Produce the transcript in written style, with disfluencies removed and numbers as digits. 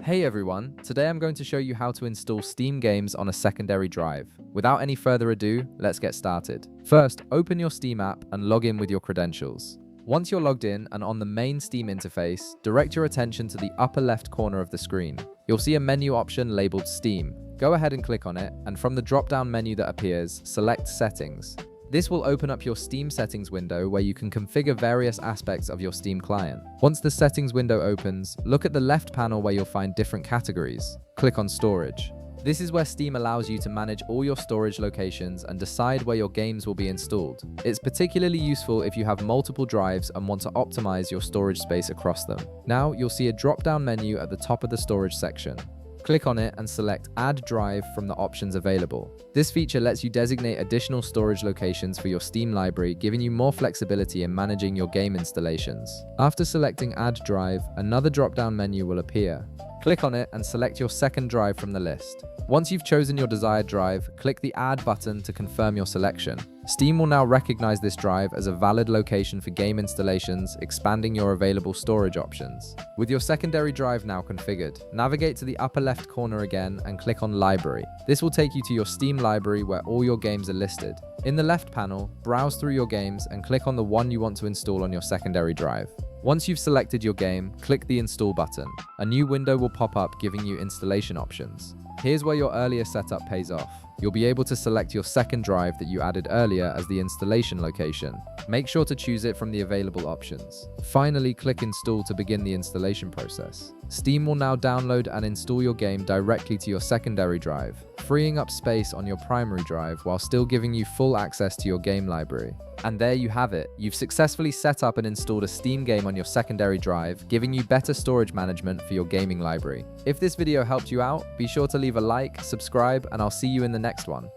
Hey everyone, today I'm going to show you how to install Steam games on a secondary drive. Without any further ado, let's get started. First, open your Steam app and log in with your credentials. Once you're logged in and on the main Steam interface, direct your attention to the upper left corner of the screen. You'll see a menu option labeled Steam. Go ahead and click on it, and from the drop-down menu that appears, select Settings. This will open up your Steam settings window where you can configure various aspects of your Steam client. Once the settings window opens, look at the left panel where you'll find different categories. Click on Storage. This is where Steam allows you to manage all your storage locations and decide where your games will be installed. It's particularly useful if you have multiple drives and want to optimize your storage space across them. Now you'll see a drop-down menu at the top of the storage section. Click on it and select Add Drive from the options available. This feature lets you designate additional storage locations for your Steam library, giving you more flexibility in managing your game installations. After selecting Add Drive, another drop-down menu will appear. Click on it and select your second drive from the list. Once you've chosen your desired drive, click the Add button to confirm your selection. Steam will now recognize this drive as a valid location for game installations, expanding your available storage options. With your secondary drive now configured, navigate to the upper left corner again and click on Library. This will take you to your Steam library where all your games are listed. In the left panel, browse through your games and click on the one you want to install on your secondary drive. Once you've selected your game, click the Install button. A new window will pop up giving you installation options. Here's where your earlier setup pays off. You'll be able to select your second drive that you added earlier as the installation location. Make sure to choose it from the available options. Finally, click Install to begin the installation process. Steam will now download and install your game directly to your secondary drive, freeing up space on your primary drive while still giving you full access to your game library. And there you have it. You've successfully set up and installed a Steam game on your secondary drive, giving you better storage management for your gaming library. If this video helped you out, be sure to leave a like, subscribe, and I'll see you in the next one.